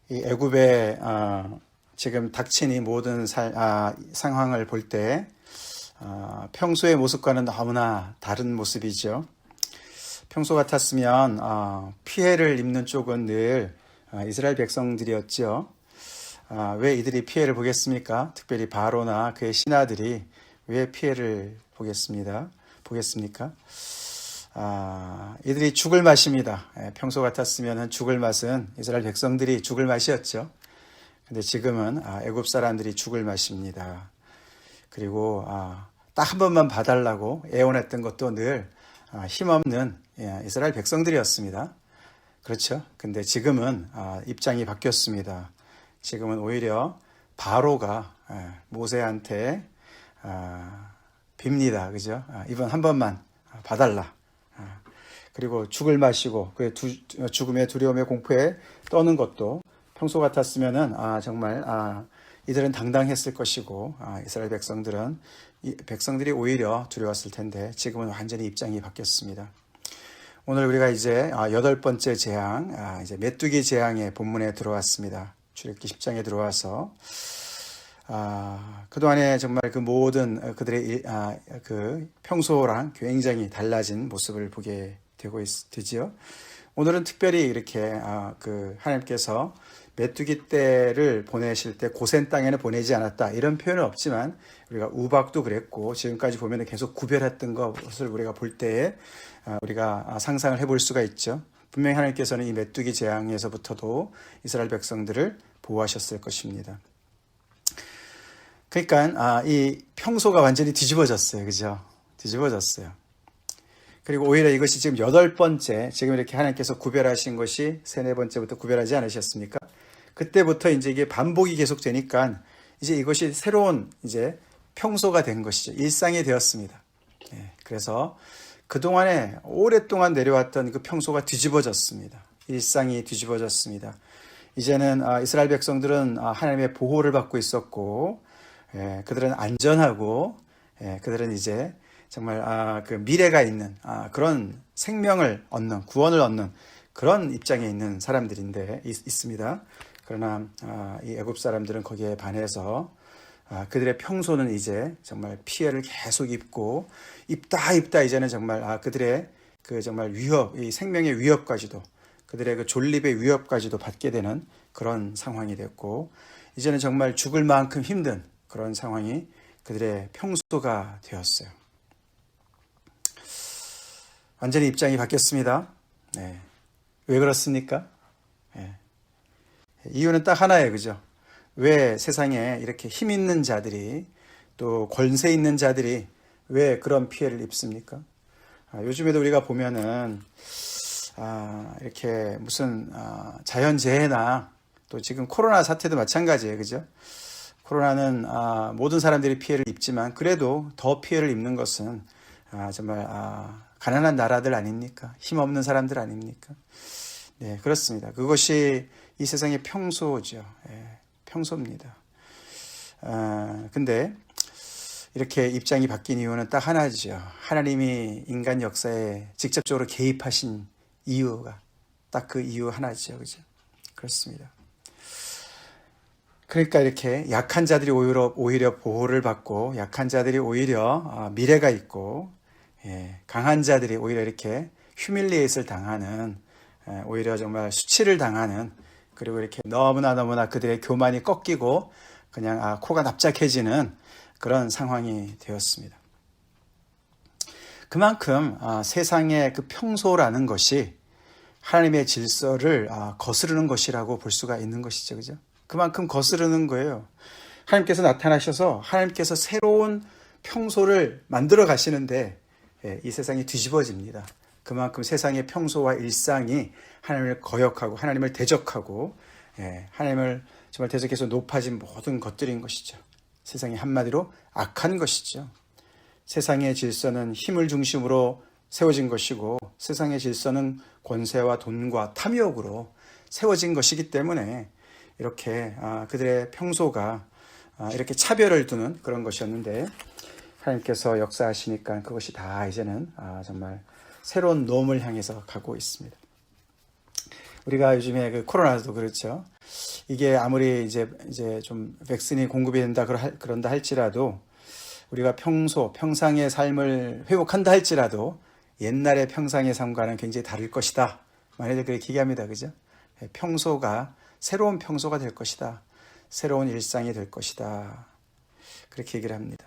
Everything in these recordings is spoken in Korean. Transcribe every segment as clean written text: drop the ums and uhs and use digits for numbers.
이 애굽의 지금 닥친 이 모든 상황을 볼 때 평소의 모습과는 너무나 다른 모습이죠. 평소 같았으면 피해를 입는 쪽은 늘 이스라엘 백성들이었죠. 왜 이들이 피해를 보겠습니까? 특별히 바로나 그의 신하들이 왜 피해를 보겠습니까? 이들이 죽을 맛입니다. 평소 같았으면 죽을 맛은 이스라엘 백성들이 죽을 맛이었죠. 근데 지금은 애굽 사람들이 죽을 맛입니다. 그리고 딱 한 번만 봐달라고 애원했던 것도 늘 힘없는 이스라엘 백성들이었습니다. 그렇죠? 근데 지금은 입장이 바뀌었습니다. 지금은 오히려 바로가 모세한테 빕니다. 그죠? 이번 한 번만 봐달라. 그리고 죽을 마시고 그 죽음의 두려움의 공포에 떠는 것도 평소 같았으면은 정말 이들은 당당했을 것이고 이스라엘 백성들이 오히려 두려웠을 텐데 지금은 완전히 입장이 바뀌었습니다. 오늘 우리가 이제 8번째 재앙, 이제 메뚜기 재앙의 본문에 들어왔습니다. 출애굽기 10장에 들어와서 그동안에 정말 그 모든 그들의 그 평소랑 굉장히 달라진 모습을 보게 되지요. 오늘은 특별히 이렇게 그 하나님께서 메뚜기 떼를 보내실 때 고센 땅에는 보내지 않았다 이런 표현은 없지만 우리가 우박도 그랬고 지금까지 보면 계속 구별했던 것을 우리가 볼 때에 우리가 상상을 해볼 수가 있죠. 분명히 하나님께서는 이 메뚜기 재앙에서부터도 이스라엘 백성들을 보호하셨을 것입니다. 그러니까 이 평소가 완전히 뒤집어졌어요. 그죠? 뒤집어졌어요. 그리고 오히려 이것이 지금 8번째, 지금 이렇게 하나님께서 구별하신 것이 3-4번째부터 구별하지 않으셨습니까? 그때부터 이제 이게 반복이 계속 되니까 이제 이것이 새로운 이제 평소가 된 것이죠. 일상이 되었습니다. 그래서 그동안에 오랫동안 내려왔던 그 평소가 뒤집어졌습니다. 일상이 뒤집어졌습니다. 이제는 이스라엘 백성들은 하나님의 보호를 받고 있었고, 그들은 안전하고, 그들은 이제 정말 그 미래가 있는 그런 생명을 얻는 구원을 얻는 그런 입장에 있는 사람들인데 있습니다. 그러나 이 애굽 사람들은 거기에 반해서 그들의 평소는 이제 정말 피해를 계속 입고 입다 이제는 정말 그들의 그 정말 위협, 이 생명의 위협까지도 그들의 그 존립의 위협까지도 받게 되는 그런 상황이 됐고 이제는 정말 죽을 만큼 힘든 그런 상황이 그들의 평소가 되었어요. 완전히 입장이 바뀌었습니다. 왜 그렇습니까? 이유는 딱 하나예요. 그죠? 왜 세상에 이렇게 힘 있는 자들이 또 권세 있는 자들이 왜 그런 피해를 입습니까? 요즘에도 우리가 보면은 이렇게 무슨 자연재해나 또 지금 코로나 사태도 마찬가지예요. 그죠? 코로나는 모든 사람들이 피해를 입지만 그래도 더 피해를 입는 것은 정말 가난한 나라들 아닙니까? 힘없는 사람들 아닙니까? 네, 그렇습니다. 그것이 이 세상의 평소죠. 평소입니다. 근데 이렇게 입장이 바뀐 이유는 딱 하나죠. 하나님이 인간 역사에 직접적으로 개입하신 이유가 딱 그 이유 하나죠. 그죠? 그렇습니다. 그러니까 이렇게 약한 자들이 오히려 보호를 받고 약한 자들이 오히려 미래가 있고 강한 자들이 오히려 이렇게 휴밀리에이트를 당하는 오히려 정말 수치를 당하는 그리고 이렇게 너무나 그들의 교만이 꺾이고 그냥 코가 납작해지는 그런 상황이 되었습니다. 그만큼 세상의 그 평소라는 것이 하나님의 질서를 거스르는 것이라고 볼 수가 있는 것이죠. 그죠? 그만큼 거스르는 거예요. 하나님께서 나타나셔서 하나님께서 새로운 평소를 만들어 가시는데 이 세상이 뒤집어집니다. 그만큼 세상의 평소와 일상이 하나님을 거역하고 하나님을 대적하고 하나님을 정말 대적해서 높아진 모든 것들인 것이죠. 세상이 한마디로 악한 것이죠. 세상의 질서는 힘을 중심으로 세워진 것이고 세상의 질서는 권세와 돈과 탐욕으로 세워진 것이기 때문에 이렇게 그들의 평소가 이렇게 차별을 두는 그런 것이었는데 하나님께서 역사하시니까 그것이 다 이제는 정말 새로운 놈을 향해서 가고 있습니다. 우리가 요즘에 그 코로나도 그렇죠. 이게 아무리 이제 좀 백신이 공급이 된다 그런다 할지라도 우리가 평상의 삶을 회복한다 할지라도 옛날의 평상의 삶과는 굉장히 다를 것이다. 많이들 그렇게 얘기합니다. 그죠? 평소가 새로운 평소가 될 것이다. 새로운 일상이 될 것이다. 그렇게 얘기를 합니다.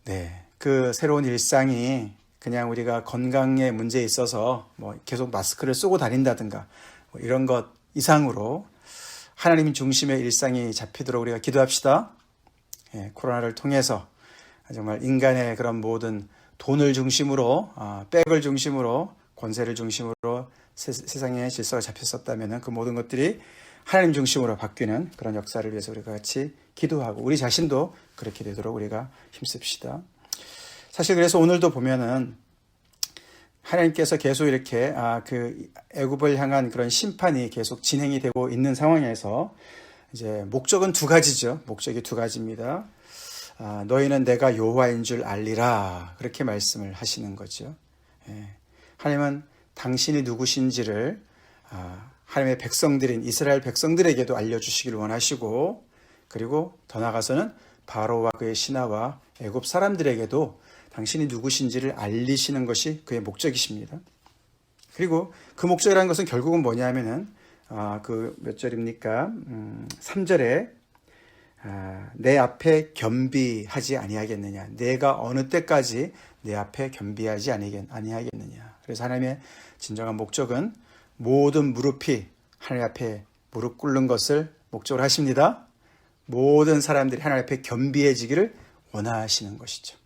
네. 그 새로운 일상이 그냥 우리가 건강에 문제에 있어서 뭐 계속 마스크를 쓰고 다닌다든가 뭐 이런 것 이상으로 하나님 중심의 일상이 잡히도록 우리가 기도합시다. 예, 코로나를 통해서 정말 인간의 그런 모든 돈을 중심으로, 백을 중심으로, 권세를 중심으로 세상의 질서가 잡혔었다면 그 모든 것들이 하나님 중심으로 바뀌는 그런 역사를 위해서 우리가 같이 기도하고 우리 자신도 그렇게 되도록 우리가 힘씁시다. 사실 그래서 오늘도 보면은 하나님께서 계속 이렇게 그 애굽을 향한 그런 심판이 계속 진행이 되고 있는 상황에서 이제 목적은 두 가지죠. 목적이 두 가지입니다. 너희는 내가 여호와인 줄 알리라 그렇게 말씀을 하시는 거죠. 예. 하나님은 당신이 누구신지를 하나님의 백성들인 이스라엘 백성들에게도 알려주시기를 원하시고 그리고 더 나아가서는 바로와 그의 신하와 애굽 사람들에게도 당신이 누구신지를 알리시는 것이 그의 목적이십니다. 그리고 그 목적이라는 것은 결국은 뭐냐면은 그 몇 절입니까? 3절에 내 앞에 겸비하지 아니하겠느냐. 내가 어느 때까지 내 앞에 겸비하지 아니하겠느냐. 그래서 하나님의 진정한 목적은 모든 무릎이 하나님 앞에 무릎 꿇는 것을 목적으로 하십니다. 모든 사람들이 하나님 앞에 겸비해지기를 원하시는 것이죠.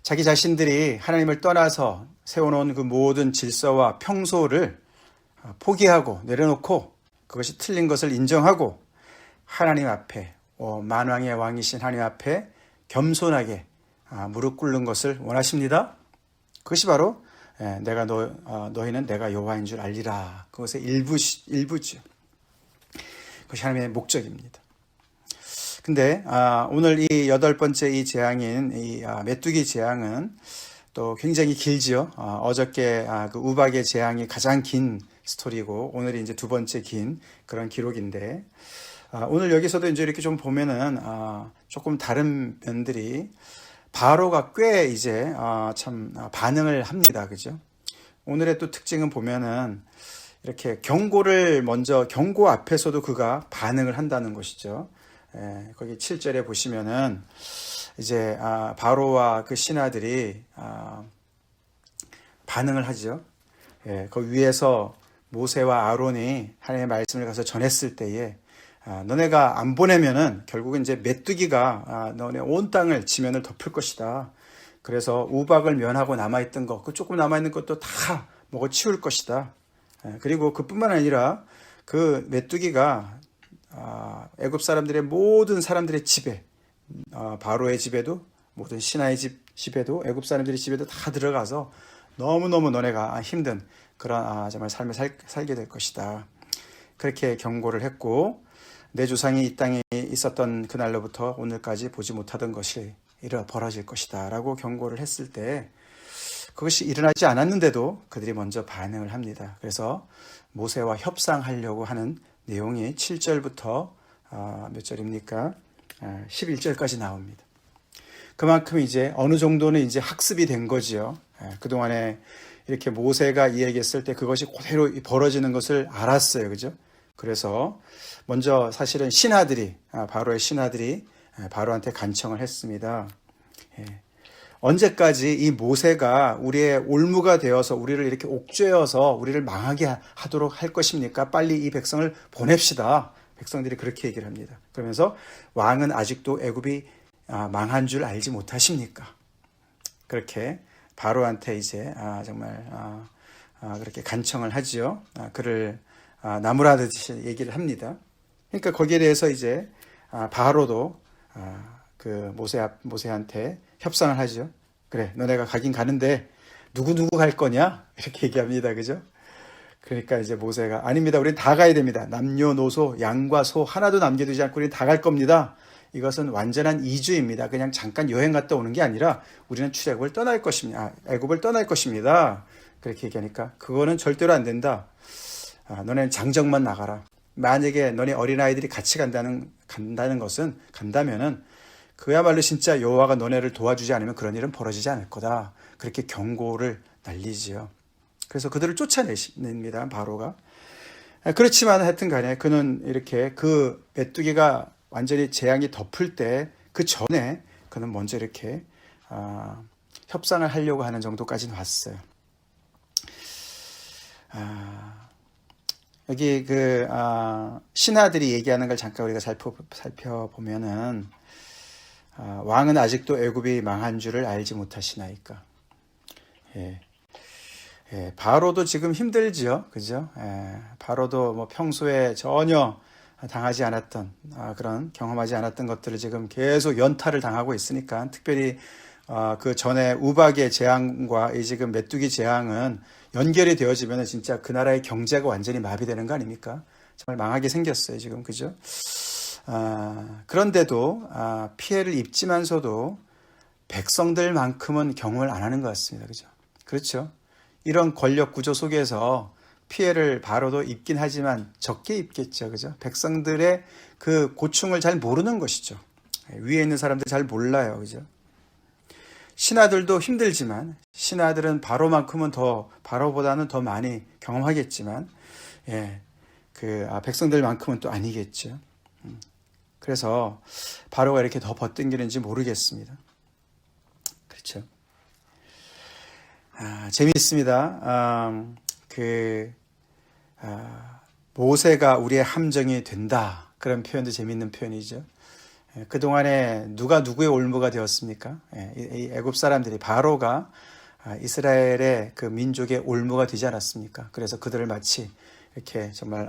자기 자신들이 하나님을 떠나서 세워놓은 그 모든 질서와 평소를 포기하고 내려놓고 그것이 틀린 것을 인정하고 하나님 앞에 만왕의 왕이신 하나님 앞에 겸손하게 무릎 꿇는 것을 원하십니다. 그것이 바로 너희는 내가 여호와인 줄 알리라. 그것의 일부죠. 그것이 하나님의 목적입니다. 근데 오늘 이 여덟 번째 이 재앙인 이 메뚜기 재앙은 또 굉장히 길지요. 어저께 그 우박의 재앙이 가장 긴 스토리고 오늘이 이제 두 번째 긴 그런 기록인데 오늘 여기서도 이제 이렇게 좀 보면은 조금 다른 면들이 바로가 꽤 이제 참 반응을 합니다. 그죠? 오늘의 또 특징은 보면은 이렇게 경고 앞에서도 그가 반응을 한다는 것이죠. 거기 7절에 보시면은 이제 바로와 그 신하들이 반응을 하죠. 그 위에서 모세와 아론이 하나님의 말씀을 가서 전했을 때에 너네가 안 보내면은 결국은 이제 메뚜기가 너네 온 땅을 지면을 덮을 것이다. 그래서 우박을 면하고 남아있던 것, 그 조금 남아있는 것도 다 먹어 치울 것이다. 그리고 그뿐만 아니라 그 메뚜기가 애굽 사람들의 모든 사람들의 집에 바로의 집에도 모든 신하의 집에도 애굽 사람들의 집에도 다 들어가서 너무너무 너네가 힘든 그런 정말 삶을 살게 될 것이다. 그렇게 경고를 했고 내 조상이 이 땅에 있었던 그날로부터 오늘까지 보지 못하던 것이 벌어질 것이다 라고 경고를 했을 때 그것이 일어나지 않았는데도 그들이 먼저 반응을 합니다. 그래서 모세와 협상하려고 하는 내용이 7절부터 몇 절입니까? 11절까지 나옵니다. 그만큼 이제 어느 정도는 이제 학습이 된 거지요. 그동안에 이렇게 모세가 이야기했을 때 그것이 그대로 벌어지는 것을 알았어요. 그죠? 그래서 먼저 사실은 바로의 신하들이 바로한테 간청을 했습니다. 언제까지 이 모세가 우리의 올무가 되어서 우리를 이렇게 옥죄어서 우리를 망하게 하도록 할 것입니까? 빨리 이 백성을 보냅시다. 백성들이 그렇게 얘기를 합니다. 그러면서 왕은 아직도 애굽이 망한 줄 알지 못하십니까? 그렇게 바로한테 이제 정말 그렇게 간청을 하지요. 그를 나무라듯이 얘기를 합니다. 그러니까 거기에 대해서 이제 바로도 그 모세한테 협상을 하죠. 그래, 너네가 가긴 가는데 누구 갈 거냐? 이렇게 얘기합니다. 그죠? 그러니까 이제 모세가 아닙니다. 우리는 다 가야 됩니다. 남녀노소, 양과 소 하나도 남겨두지 않고 우리는 다 갈 겁니다. 이것은 완전한 이주입니다. 그냥 잠깐 여행 갔다 오는 게 아니라 우리는 출애굽을 떠날 것입니다. 애굽을 떠날 것입니다. 그렇게 얘기하니까 그거는 절대로 안 된다. 너네는 장정만 나가라. 만약에 너네 어린아이들이 같이 간다면은 그야말로 진짜 여호와가 너네를 도와주지 않으면 그런 일은 벌어지지 않을 거다. 그렇게 경고를 날리지요. 그래서 그들을 쫓아냅니다. 바로가. 그렇지만 하여튼 간에 그는 이렇게 그 메뚜기가 완전히 재앙이 덮을 때 그 전에 그는 먼저 이렇게 협상을 하려고 하는 정도까지는 왔어요. 여기 신하들이 얘기하는 걸 잠깐 우리가 살펴보면은 왕은 아직도 애굽이 망한 줄을 알지 못하시나이까. 바로도 지금 힘들지요, 그죠? 바로도 뭐 평소에 전혀 당하지 않았던 그런 경험하지 않았던 것들을 지금 계속 연타를 당하고 있으니까 특별히 그 전에 우박의 재앙과 이 지금 메뚜기 재앙은 연결이 되어지면 진짜 그 나라의 경제가 완전히 마비되는 거 아닙니까? 정말 망하게 생겼어요, 지금, 그죠? 그런데도 피해를 입지만서도 백성들만큼은 경험을 안 하는 것 같습니다, 그죠? 그렇죠? 이런 권력 구조 속에서 피해를 바로도 입긴 하지만 적게 입겠죠, 그죠? 백성들의 그 고충을 잘 모르는 것이죠. 위에 있는 사람들 잘 몰라요, 그죠? 신하들도 힘들지만 신하들은 바로만큼은 바로보다는 더 많이 경험하겠지만 백성들만큼은 또 아니겠죠. 그래서 바로가 이렇게 더 버팅기는지 모르겠습니다. 그렇죠. 재미있습니다. 모세가 우리의 함정이 된다. 그런 표현도 재미있는 표현이죠. 그동안에 누가 누구의 올무가 되었습니까? 이 애굽 사람들이 바로가 이스라엘의 그 민족의 올무가 되지 않았습니까? 그래서 그들을 마치 이렇게 정말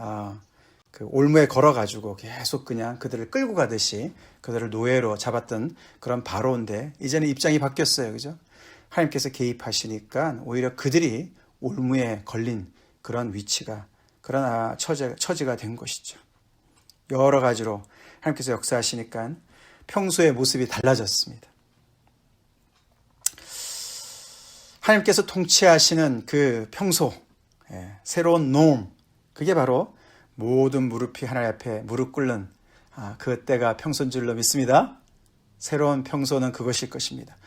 그 올무에 걸어가지고 계속 그냥 그들을 끌고 가듯이 그들을 노예로 잡았던 그런 바로인데 이제는 입장이 바뀌었어요, 그죠? 하나님께서 개입하시니까 오히려 그들이 올무에 걸린 그런 위치가 그런 처지가 된 것이죠. 여러 가지로 하나님께서 역사하시니까 평소의 모습이 달라졌습니다. 하나님께서 통치하시는 그 평소, 새로운 놈, 그게 바로 모든 무릎이 하나님 앞에 무릎 꿇는 그 때가 평소인 줄로 믿습니다. 새로운 평소는 그것일 것입니다.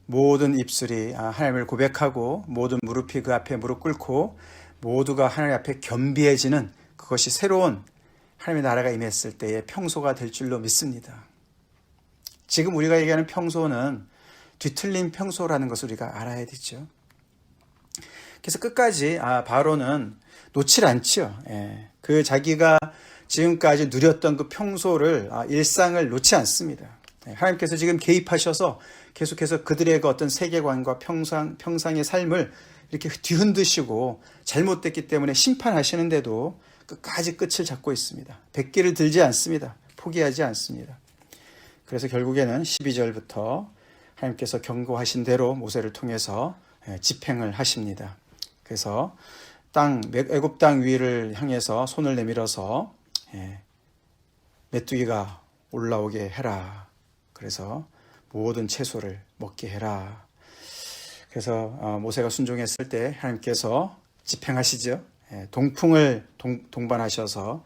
모든 입술이 하나님을 고백하고 모든 무릎이 그 앞에 무릎 꿇고 모두가 하나님 앞에 겸비해지는 그것이 새로운 하나님의 나라가 임했을 때의 평소가 될 줄로 믿습니다. 지금 우리가 얘기하는 평소는 뒤틀린 평소라는 것을 우리가 알아야 되죠. 그래서 끝까지 바로는 놓질 않지요. 그 자기가 지금까지 누렸던 그 평소를 일상을 놓지 않습니다. 하나님께서 지금 개입하셔서 계속해서 그들의 그 어떤 세계관과 평상의 삶을 이렇게 뒤흔드시고 잘못됐기 때문에 심판하시는데도 끝까지 끝을 잡고 있습니다. 백기를 들지 않습니다. 포기하지 않습니다. 그래서 결국에는 12절부터 하나님께서 경고하신 대로 모세를 통해서 집행을 하십니다. 그래서 애굽 땅 위를 향해서 손을 내밀어서 메뚜기가 올라오게 해라. 그래서 모든 채소를 먹게 해라. 그래서 모세가 순종했을 때 하나님께서 집행하시죠. 동풍을 동반하셔서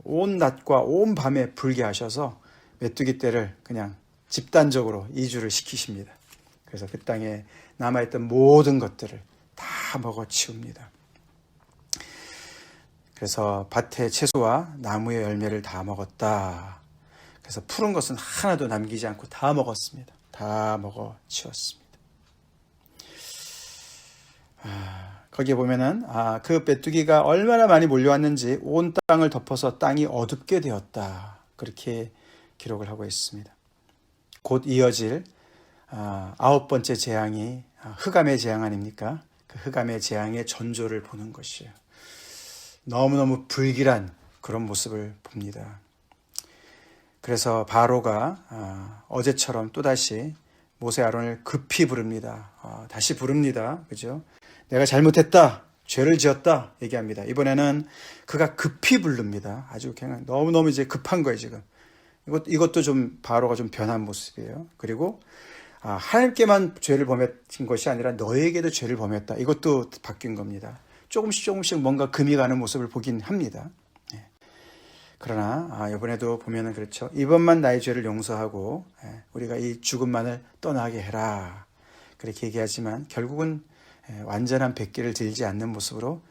온 낮과 온 밤에 불게 하셔서 메뚜기 떼를 그냥 집단적으로 이주를 시키십니다. 그래서 그 땅에 남아있던 모든 것들을 다 먹어치웁니다. 그래서 밭의 채소와 나무의 열매를 다 먹었다. 그래서 푸른 것은 하나도 남기지 않고 다 먹었습니다. 다 먹어치웠습니다. 거기에 보면은 그 메뚜기가 얼마나 많이 몰려왔는지 온 땅을 덮어서 땅이 어둡게 되었다. 그렇게 기록을 하고 있습니다. 곧 이어질 9번째 재앙이 흑암의 재앙 아닙니까? 그 흑암의 재앙의 전조를 보는 것이에요. 너무너무 불길한 그런 모습을 봅니다. 그래서 바로가 어제처럼 또다시 모세 아론을 급히 부릅니다. 다시 부릅니다. 그죠? 내가 잘못했다. 죄를 지었다. 얘기합니다. 이번에는 그가 급히 부릅니다. 아주 그냥 너무너무 이제 급한 거예요, 지금. 이것도 좀 바로가 좀 변한 모습이에요. 그리고 하나님께만 죄를 범했던 것이 아니라 너에게도 죄를 범했다. 이것도 바뀐 겁니다. 조금씩 뭔가 금이 가는 모습을 보긴 합니다. 그러나 이번에도 보면은 그렇죠. 이번만 나의 죄를 용서하고 우리가 이 죽음만을 떠나게 해라. 그렇게 얘기하지만 결국은 완전한 백기를 들지 않는 모습으로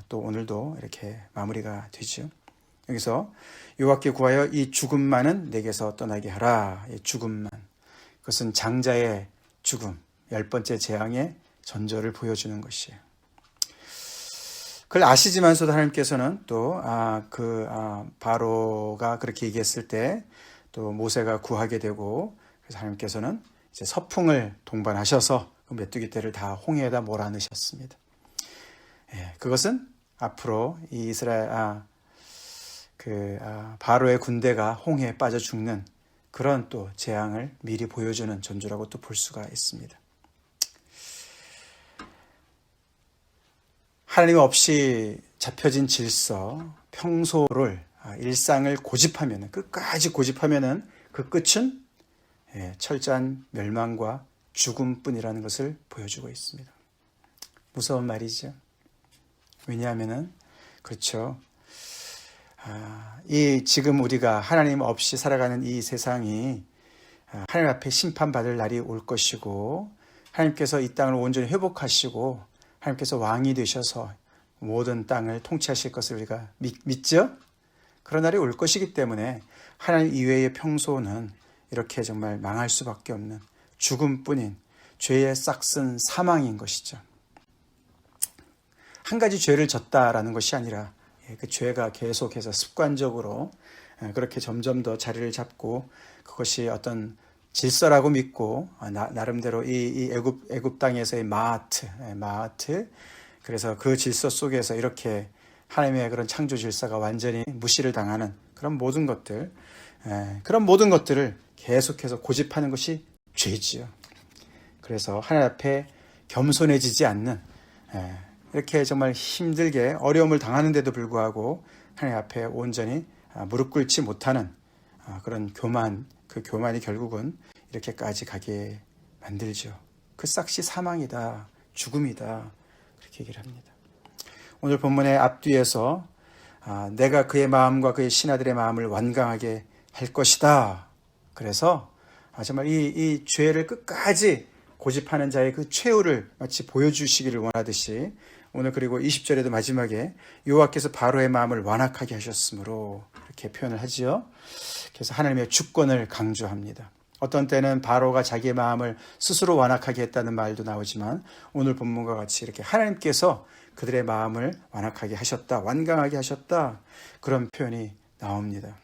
또 오늘도 이렇게 마무리가 되죠. 여기서 여호와께 구하여 이 죽음만은 내게서 떠나게 하라. 이 죽음만. 그것은 장자의 죽음, 10번째 재앙의 전조를 보여주는 것이에요. 그걸 아시지만서도 하나님께서는 또 바로가 그렇게 얘기했을 때 또 모세가 구하게 되고, 그래서 하나님께서는 이제 서풍을 동반하셔서 그 메뚜기 떼를 다 홍해에다 몰아넣으셨습니다. 그것은 앞으로 이 이스라엘 바로의 군대가 홍해에 빠져 죽는 그런 또 재앙을 미리 보여주는 전조라고 또 볼 수가 있습니다. 하나님 없이 잡혀진 질서, 평소를, 일상을 고집하면, 끝까지 고집하면 그 끝은 철저한 멸망과 죽음뿐이라는 것을 보여주고 있습니다. 무서운 말이죠. 왜냐하면은, 그렇죠. 지금 우리가 하나님 없이 살아가는 이 세상이 하나님 앞에 심판받을 날이 올 것이고, 하나님께서 이 땅을 온전히 회복하시고, 하나님께서 왕이 되셔서 모든 땅을 통치하실 것을 우리가 믿죠? 그런 날이 올 것이기 때문에 하나님 이외의 평소는 이렇게 정말 망할 수밖에 없는 죽음뿐인 죄의 싹슨 사망인 것이죠. 한 가지 죄를 졌다라는 것이 아니라 그 죄가 계속해서 습관적으로 그렇게 점점 더 자리를 잡고 그것이 어떤 질서라고 믿고 나름대로 이 애굽 땅에서의 마하트 그래서 그 질서 속에서 이렇게 하나님의 그런 창조 질서가 완전히 무시를 당하는 그런 모든 것들을 계속해서 고집하는 것이 죄지요. 그래서 하나님 앞에 겸손해지지 않는 이렇게 정말 힘들게 어려움을 당하는데도 불구하고 하나님 앞에 온전히 무릎 꿇지 못하는 그런 그 교만이 결국은 이렇게까지 가게 만들죠. 그 싹시 사망이다, 죽음이다, 그렇게 얘기를 합니다. 오늘 본문의 앞뒤에서 내가 그의 마음과 그의 신하들의 마음을 완강하게 할 것이다. 그래서 정말 이 죄를 끝까지 고집하는 자의 그 최후를 마치 보여주시기를 원하듯이 오늘 그리고 20절에도 마지막에 여호와께서 바로의 마음을 완악하게 하셨으므로 이렇게 표현을 하지요. 그래서 하나님의 주권을 강조합니다. 어떤 때는 바로가 자기의 마음을 스스로 완악하게 했다는 말도 나오지만 오늘 본문과 같이 이렇게 하나님께서 그들의 마음을 완악하게 하셨다, 완강하게 하셨다, 그런 표현이 나옵니다.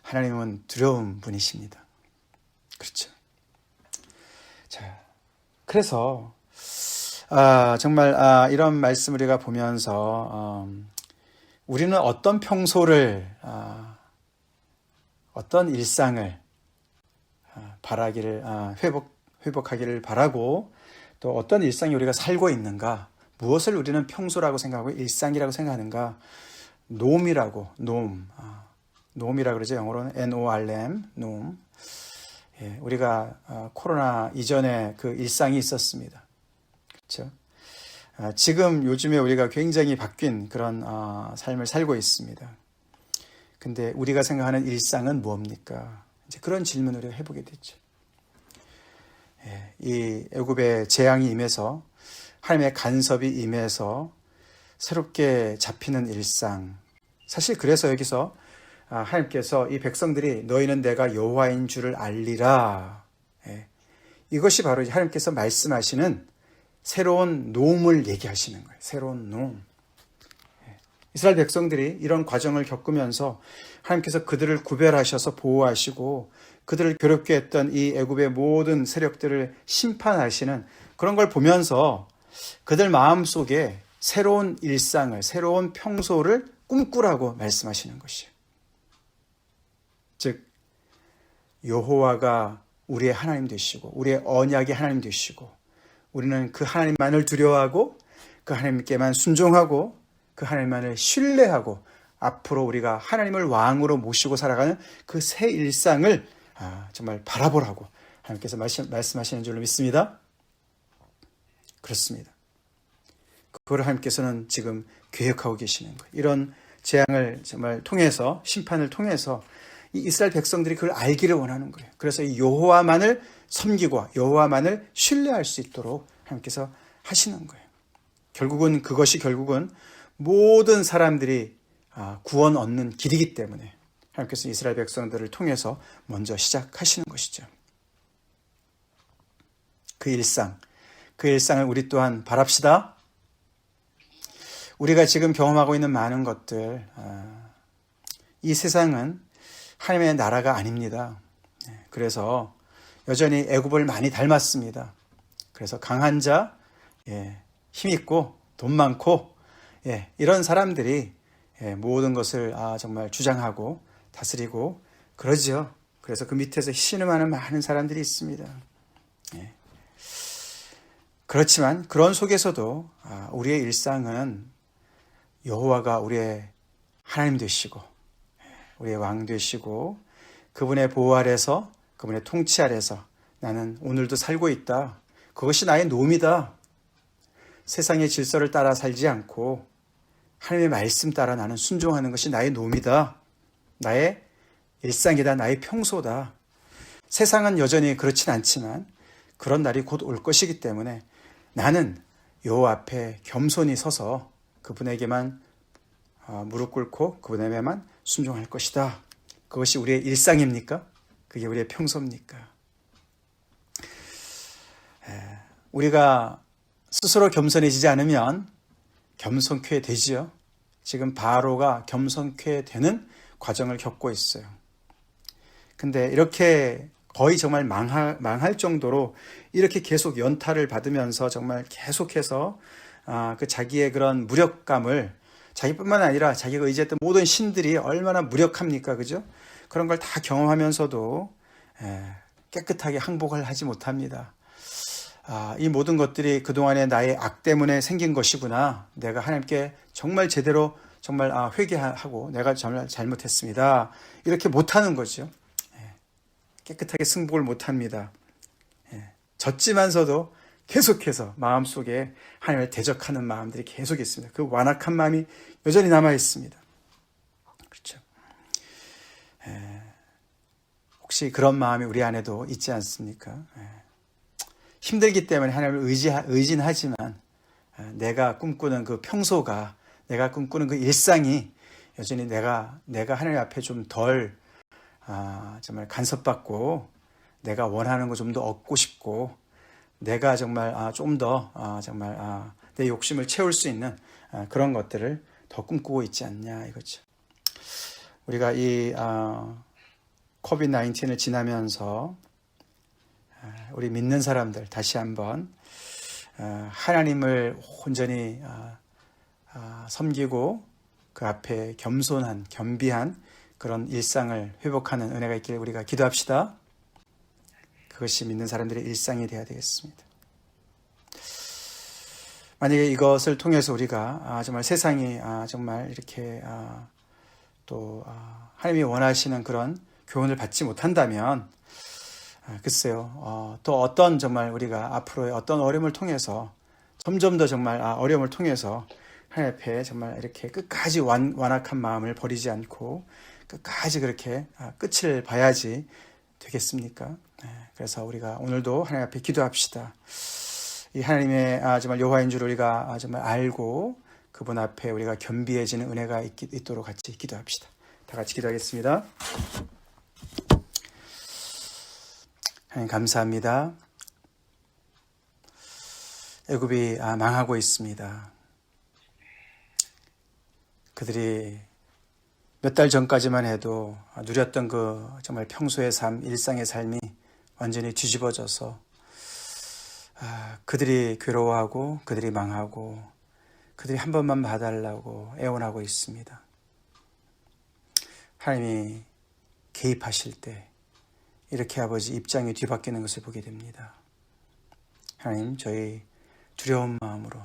하나님은 두려운 분이십니다. 그렇죠. 자, 그래서 정말 이런 말씀을 우리가 보면서 우리는 어떤 평소를 어떤 일상을 바라기를 회복하기를 바라고 또 어떤 일상이 우리가 살고 있는가, 무엇을 우리는 평소라고 생각하고 일상이라고 생각하는가, 놈이라고 그러죠. 영어로는 NORM, 놈. 우리가 코로나 이전에 그 일상이 있었습니다. 그렇죠? 지금 요즘에 우리가 굉장히 바뀐 그런 삶을 살고 있습니다. 근데 우리가 생각하는 일상은 뭡니까? 이제 그런 질문을 우리가 해보게 됐죠. 이 애굽의 재앙이 임해서 하나님의 간섭이 임해서 새롭게 잡히는 일상. 사실 그래서 여기서 하나님께서 이 백성들이 너희는 내가 여호와인 줄을 알리라. 이것이 바로 하나님께서 말씀하시는 새로운 놈을 얘기하시는 거예요. 새로운 놈. 이스라엘 백성들이 이런 과정을 겪으면서 하나님께서 그들을 구별하셔서 보호하시고 그들을 괴롭게 했던 이 애굽의 모든 세력들을 심판하시는 그런 걸 보면서 그들 마음속에 새로운 일상을, 새로운 평소를 꿈꾸라고 말씀하시는 것이에요. 즉 여호와가 우리의 하나님 되시고 우리의 언약의 하나님 되시고 우리는 그 하나님만을 두려워하고 그 하나님께만 순종하고 그 하나님만을 신뢰하고 앞으로 우리가 하나님을 왕으로 모시고 살아가는 그 새 일상을 정말 바라보라고 하나님께서 말씀하시는 줄로 믿습니다. 그렇습니다. 그걸 하나님께서는 지금 계획하고 계시는 거예요. 이런 재앙을 정말 통해서, 심판을 통해서 이 이스라엘 백성들이 그걸 알기를 원하는 거예요. 그래서 이 여호와만을 섬기고 여호와만을 신뢰할 수 있도록 하나님께서 하시는 거예요. 그것이 결국은 모든 사람들이 구원 얻는 길이기 때문에 하나님께서 이스라엘 백성들을 통해서 먼저 시작하시는 것이죠. 그 일상을 우리 또한 바랍시다. 우리가 지금 경험하고 있는 많은 것들, 이 세상은 하나님의 나라가 아닙니다. 그래서 여전히 애굽을 많이 닮았습니다. 그래서 강한 자, 힘있고 돈 많고 이런 사람들이 모든 것을 정말 주장하고 다스리고 그러지요. 그래서 그 밑에서 신음하는 많은 사람들이 있습니다. 그렇지만 그런 속에서도 우리의 일상은 여호와가 우리의 하나님 되시고 우리의 왕 되시고 그분의 보호 아래서 그분의 통치 아래서 나는 오늘도 살고 있다. 그것이 나의 놈이다. 세상의 질서를 따라 살지 않고 하나님의 말씀 따라 나는 순종하는 것이 나의 놈이다. 나의 일상이다. 나의 평소다. 세상은 여전히 그렇진 않지만 그런 날이 곧 올 것이기 때문에 나는 여호와 앞에 겸손히 서서 그분에게만 무릎 꿇고 그분에게만 순종할 것이다. 그것이 우리의 일상입니까? 그게 우리의 평소입니까? 우리가 스스로 겸손해지지 않으면 겸손케 되지요. 지금 바로가 겸손케 되는 과정을 겪고 있어요. 근데 이렇게 거의 정말 망할 정도로 이렇게 계속 연타를 받으면서 정말 계속해서 그 자기의 그런 무력감을 자기뿐만 아니라 자기가 의지했던 모든 신들이 얼마나 무력합니까? 그죠? 그런 걸 다 경험하면서도 깨끗하게 항복을 하지 못합니다. 이 모든 것들이 그동안의 나의 악 때문에 생긴 것이구나. 내가 하나님께 정말 제대로 정말 회개하고 내가 정말 잘못했습니다. 이렇게 못하는 거죠. 깨끗하게 승복을 못합니다. 졌지만서도 계속해서 마음속에 하나님을 대적하는 마음들이 계속 있습니다. 그 완악한 마음이 여전히 남아 있습니다. 그렇죠. 혹시 그런 마음이 우리 안에도 있지 않습니까? 힘들기 때문에 하나님을 의진하지만 내가 꿈꾸는 그 평소가, 내가 꿈꾸는 그 일상이 여전히 내가 하나님 앞에 좀 덜 정말 간섭받고 내가 원하는 거 좀 더 얻고 싶고 내가 정말 좀 더 정말 내 욕심을 채울 수 있는 그런 것들을 더 꿈꾸고 있지 않냐 이거죠. 우리가 이 코비드-19을 지나면서 우리 믿는 사람들 다시 한번 하나님을 온전히 섬기고 그 앞에 겸손한 겸비한 그런 일상을 회복하는 은혜가 있기를 우리가 기도합시다. 그것이 믿는 사람들의 일상이 되어야 되겠습니다. 만약에 이것을 통해서 우리가 정말 세상이 정말 이렇게 또 하나님이 원하시는 그런 교훈을 받지 못한다면 글쎄요, 또 어떤 정말 우리가 앞으로의 어떤 어려움을 통해서 점점 더 정말 어려움을 통해서 하나님 앞에 정말 이렇게 끝까지 완악한 마음을 버리지 않고 끝까지 그렇게 끝을 봐야지 되겠습니까? 그래서 우리가 오늘도 하나님 앞에 기도합시다. 이 하나님의 정말 여호와인 줄 우리가 정말 알고 그분 앞에 우리가 겸비해지는 은혜가 있도록 같이 기도합시다. 다 같이 기도하겠습니다. 하나님 감사합니다. 애굽이 망하고 있습니다. 그들이 몇 달 전까지만 해도 누렸던 그 정말 평소의 삶, 일상의 삶이 완전히 뒤집어져서 그들이 괴로워하고 그들이 망하고 그들이 한 번만 봐달라고 애원하고 있습니다. 하나님이 개입하실 때 이렇게 아버지 입장이 뒤바뀌는 것을 보게 됩니다. 하나님, 저희 두려운 마음으로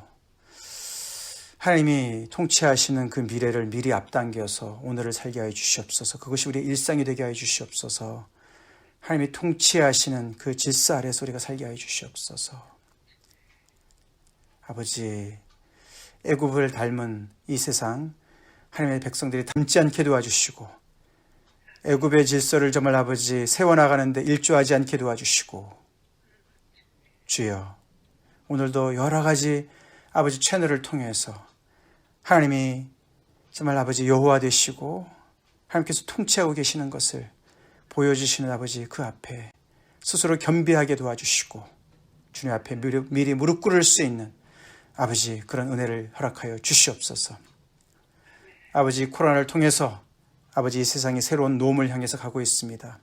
하나님이 통치하시는 그 미래를 미리 앞당겨서 오늘을 살게 하여 주시옵소서. 그것이 우리의 일상이 되게 하여 주시옵소서. 하나님이 통치하시는 그 질서 아래서 우리가 살게 하여 주시옵소서. 아버지, 애굽을 닮은 이 세상 하나님의 백성들이 닮지 않게 도와주시고, 애굽의 질서를 정말 아버지 세워나가는데 일조하지 않게 도와주시고, 주여 오늘도 여러 가지 아버지 채널을 통해서 하나님이 정말 아버지 여호와 되시고 하나님께서 통치하고 계시는 것을 보여주시는 아버지 그 앞에 스스로 겸비하게 도와주시고 주님 앞에 미리 무릎 꿇을 수 있는 아버지 그런 은혜를 허락하여 주시옵소서. 아버지 코로나를 통해서 아버지 이 세상이 새로운 노음을 향해서 가고 있습니다.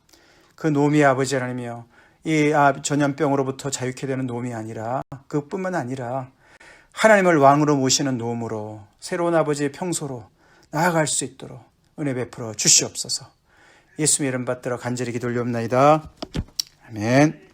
그 노음이 아버지 하나님이여 이 전염병으로부터 자유케 되는 노음이 아니라 그뿐만 아니라 하나님을 왕으로 모시는 노음으로 새로운 아버지의 평소로 나아갈 수 있도록 은혜 베풀어 주시옵소서. 예수님의 이름 받들어 간절히 기도 올리옵나이다. 아멘.